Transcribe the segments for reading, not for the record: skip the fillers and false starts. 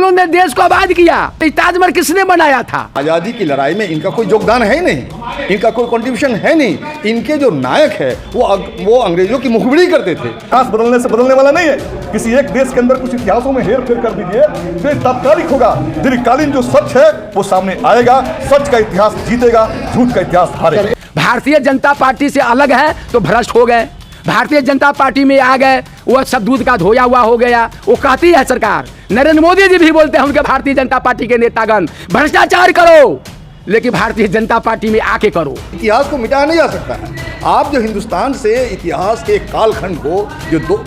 मुगलों ने देश को आबाद किया, ताजमहल किसने बनाया था? आज़ादी की लड़ाई में इनका कोई योगदान है ही नहीं, इनका कोई कंट्रीब्यूशन है नहीं। इनके जो नायक है वो अंग्रेजों की मुखबिरी करते थे। इतिहास बदलने से बदलने वाला नहीं है। किसी एक देश के अंदर कुछ इतिहासों में हेर फेर कर दीजिए तो ये तात्कालिक होगा। दीर्घकालीन जो सच है वो सामने आएगा। सच का इतिहास जीतेगा, झूठ का इतिहास हारेगा। भारतीय जनता पार्टी से अलग है तो भ्रष्ट हो गए, भारतीय जनता पार्टी में आ गए वो सब दूध का धोया हुआ हो गया। वो कहती है सरकार, नरेंद्र मोदी जी भी बोलते हैं उनके भारतीय जनता पार्टी के नेतागण, भ्रष्टाचार करो लेकिन भारतीय जनता पार्टी में आके करो। इतिहास को मिटाया नहीं जा सकता है। आप जो हिंदुस्तान से इतिहास के कालखंड को जो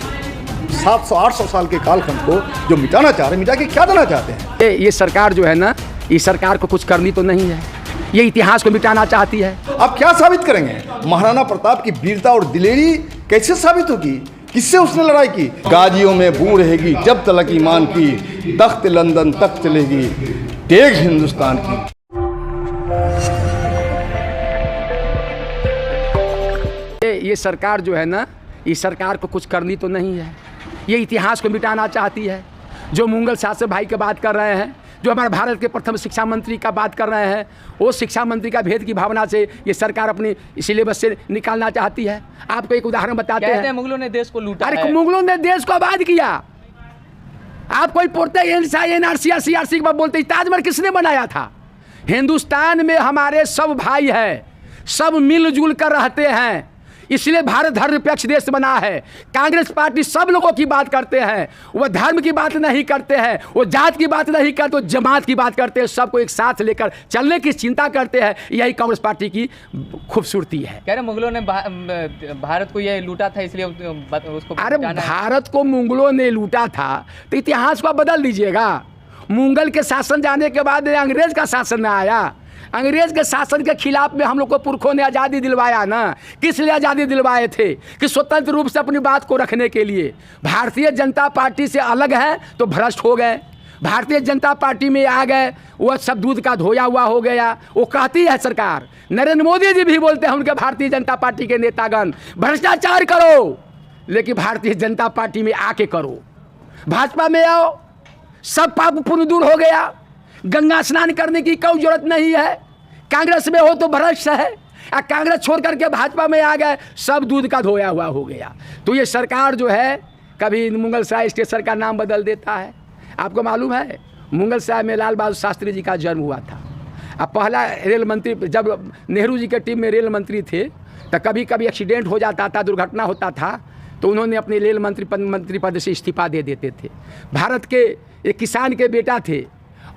700-800 साल के कालखंड को जो मिटाना चाह रहे हैं, मिटा के क्या देना चाहते हैं? ये सरकार जो है ना, इस सरकार को कुछ करनी तो नहीं है, ये इतिहास को मिटाना चाहती है। आप क्या साबित करेंगे? महाराणा प्रताप की वीरता और दिलेरी कैसे साबित होगी? किससे उसने लड़ाई की? गाजियों में बू रहेगी जब तलक ईमान की, तख्त लंदन तक चलेगी तेग हिंदुस्तान की। ये सरकार जो है ना, इस सरकार को कुछ करनी तो नहीं है, ये इतिहास को मिटाना चाहती है। जो मुगल शासक भाई की बात कर रहे हैं, जो हमारे भारत के प्रथम शिक्षा मंत्री का बात कर रहे हैं, वो शिक्षा मंत्री का भेद की भावना से ये सरकार अपनी सिलेबस से निकालना चाहती है। आपको एक उदाहरण बताते हैं। मुगलों ने देश को लूटा है। अरे मुगलों ने देश को आबाद किया। आप कोई पढ़ते NRC CRC के बाद बोलते हैं ताजमहल किसने बनाया था? हिंदुस्तान में हमारे सब भाई हैं, सब मिलजुल कर रहते हैं, इसलिए भारत धर्मनिरपेक्ष देश बना है। कांग्रेस पार्टी सब लोगों की बात करते हैं, वो धर्म की बात नहीं करते हैं, वो जात की बात नहीं करते, वो जमात की बात करते हैं। सबको एक साथ लेकर चलने की चिंता करते हैं। यही कांग्रेस पार्टी की खूबसूरती है। कह रहे मुगलों ने भारत को ये लूटा था, इसलिए उसको अरे भारत को मुगलों ने लूटा था तो इतिहास को बदल दीजिएगा। मुगल के शासन जाने के बाद अंग्रेज का शासन आया। अंग्रेज के शासन के खिलाफ में हम लोग को पुरखों ने आज़ादी दिलवाया ना। किस लिए आज़ादी दिलवाए थे? कि स्वतंत्र रूप से अपनी बात को रखने के लिए। भारतीय जनता पार्टी से अलग है तो भ्रष्ट हो गए, भारतीय जनता पार्टी में आ गए वो सब दूध का धोया हुआ हो गया। वो कहती है सरकार, नरेंद्र मोदी जी भी बोलते हैं उनके भारतीय जनता पार्टी के नेतागण, भ्रष्टाचार करो लेकिन भारतीय जनता पार्टी में आके करो। भाजपा में आओ, सब पाप पुण्य दूर हो गया, गंगा स्नान करने की कोई जरूरत नहीं है। कांग्रेस में हो तो भ्रष्ट है, कांग्रेस छोड़ करके भाजपा में आ गए, सब दूध का धोया हुआ हो गया। तो ये सरकार जो है कभी मुगलसराय स्टेशन का नाम बदल देता है। आपको मालूम है मुगलसराय में लाल बहादुर शास्त्री जी का जन्म हुआ था। अब पहला रेल मंत्री, जब नेहरू जी के टीम में रेल मंत्री थे तो कभी कभी एक्सीडेंट हो जाता था, दुर्घटना होता था, तो उन्होंने अपने रेल मंत्री पद से इस्तीफा दे देते थे। भारत के एक किसान के बेटा थे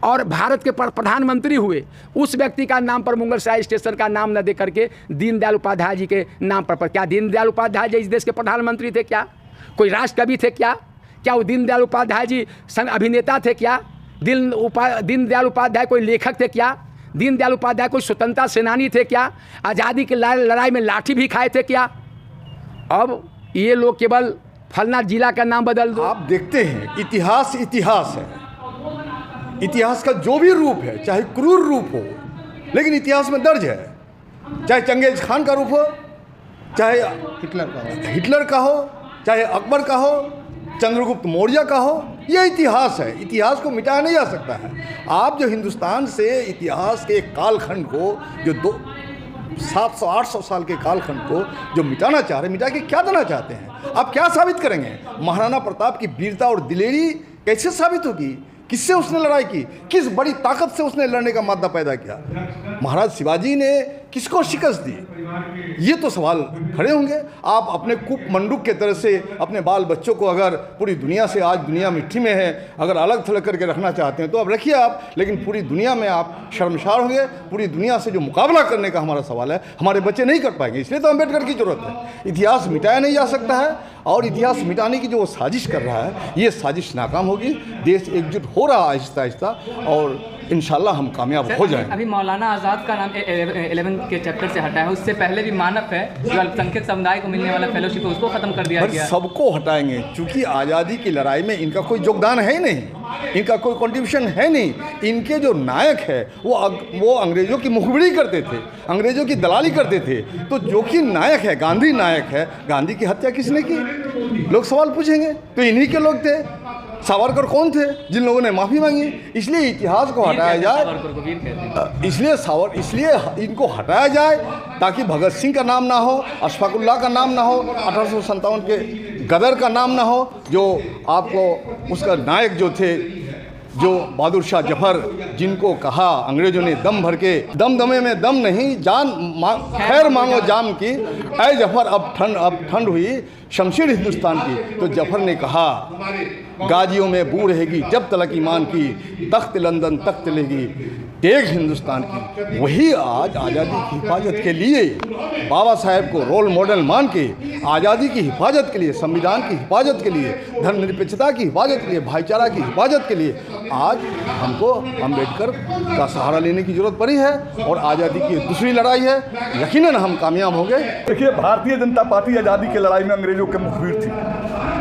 और भारत के प्रधानमंत्री हुए, उस व्यक्ति का नाम पर मुगलसराय स्टेशन का नाम न दे करके दीनदयाल उपाध्याय जी के नाम पर क्या दीनदयाल उपाध्याय जी इस देश के प्रधानमंत्री थे क्या? कोई राष्ट्र कवि थे क्या? क्या वो दीनदयाल उपाध्याय जी अभिनेता थे क्या? दीनदयाल उपाध्याय कोई लेखक थे क्या? दीनदयाल उपाध्याय कोई स्वतंत्रता सेनानी थे क्या? आज़ादी की लड़ाई में लाठी भी खाए थे क्या? अब ये लोग केवल फलना जिला का नाम बदल दो। आप देखते हैं इतिहास इतिहास है। इतिहास का जो भी रूप है, चाहे क्रूर रूप हो, लेकिन इतिहास में दर्ज है। चाहे चंगेज खान का रूप हो, चाहे हिटलर का हो, चाहे अकबर का हो, चंद्रगुप्त मौर्य का हो, यह इतिहास है। इतिहास को मिटाया नहीं जा सकता है। आप जो हिंदुस्तान से इतिहास के कालखंड को जो 700-800 साल के कालखंड को जो मिटाना चाह रहे हैं, मिटा के क्या देना चाहते हैं? आप क्या साबित करेंगे? महाराणा प्रताप की वीरता और दिलेरी कैसे साबित होगी? किससे उसने लड़ाई की? किस बड़ी ताकत से उसने लड़ने का मादा पैदा किया? महाराज शिवाजी ने किसको शिकस्त दी? ये तो सवाल खड़े होंगे। आप अपने कूप मंडूक के तरह से अपने बाल बच्चों को अगर पूरी दुनिया से, आज दुनिया मिट्टी में है, अगर अलग थलग करके रखना चाहते हैं तो अब रखिए आप, लेकिन पूरी दुनिया में आप शर्मसार होंगे। पूरी दुनिया से जो मुकाबला करने का हमारा सवाल है, हमारे बच्चे नहीं कर पाएंगे। इसलिए तो अम्बेडकर की जरूरत है। इतिहास मिटाया नहीं जा सकता है और इतिहास मिटाने की जो वो साजिश कर रहा है, ये साजिश नाकाम होगी। देश एकजुट हो रहा आहिस्ता आहिस्ता और इंशाल्लाह हम कामयाब हो जाएं। अभी मौलाना आज़ाद का नाम 11 के चैप्टर से हटा है, उससे पहले भी मानव है जो अल्पसंख्यक समुदाय को मिलने वाला फेलोशिप है उसको खत्म कर दिया गया। सबको हटाएंगे क्योंकि आज़ादी की लड़ाई में इनका कोई योगदान है ही नहीं, इनका कोई कंट्रीब्यूशन है नहीं। इनके जो नायक है वो अंग्रेजों की मुखबिरी करते थे, अंग्रेजों की दलाली करते थे। तो जो कि नायक है, गांधी नायक है, गांधी की हत्या किसने की? लोग सवाल पूछेंगे। तो इन्हीं के लोग थे। सावरकर कौन थे जिन लोगों ने माफ़ी मांगी? इसलिए इतिहास को हटाया जाए, सावरकर को वीर कहते हैं। इसलिए इनको हटाया जाए ताकि भगत सिंह का नाम ना हो, अशफाकुल्लाह का नाम ना हो, 1857 के गदर का नाम ना हो, जो आपको उसका नायक जो थे, जो बहादुर शाह जफर, जिनको कहा अंग्रेजों ने दम भर के, दमदमे में दम नहीं जान खैर मांगो जाम की, ऐ जफर अब ठंड हुई शमशीर हिंदुस्तान की। तो जफर ने कहा गाजियों में बू रहेगी जब तलक ईमान की, तख्त लंदन तख्त लेगी तेग हिंदुस्तान की। वही आज आज़ादी की हिफाजत के लिए बाबा साहेब को रोल मॉडल मान के, आज़ादी की हिफाजत के लिए, संविधान की हिफाजत के लिए, धर्मनिरपेक्षता की हिफाजत के लिए, भाईचारा की हिफाजत के लिए आज हमको अम्बेडकर का सहारा लेने की ज़रूरत पड़ी है और आज़ादी की दूसरी लड़ाई है, यकीनन हम कामयाब होंगे। देखिए, भारतीय जनता पार्टी आज़ादी की लड़ाई में अंग्रेजों के मुखबिर थी।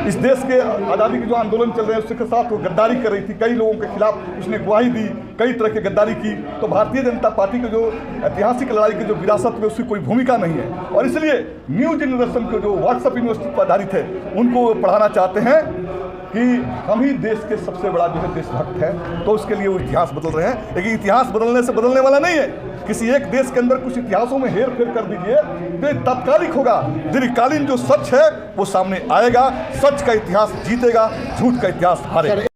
इस देश के आज़ादी के जो आंदोलन चल रहे हैं उसके साथ वो गद्दारी कर रही थी, कई लोगों के खिलाफ उसने गवाही दी, कई तरह की गद्दारी की। तो भारतीय जनता पार्टी की जो ऐतिहासिक लड़ाई की जो विरासत में उसकी कोई भूमिका नहीं है और इसलिए न्यू जनरेशन के जो व्हाट्सएप यूनिवर्सिटी पर आधारित है उनको पढ़ाना चाहते हैं कि हम ही देश के सबसे बड़ा जो है देशभक्त है। तो उसके लिए वो इतिहास बदल रहे हैं, लेकिन इतिहास बदलने से बदलने वाला नहीं है। किसी एक देश के अंदर कुछ इतिहासों में हेर फेर कर दीजिए तो ये तात्कालिक होगा। दीर्घकालीन जो सच है वो सामने आएगा, सच का इतिहास जीतेगा, झूठ का इतिहास हारेगा।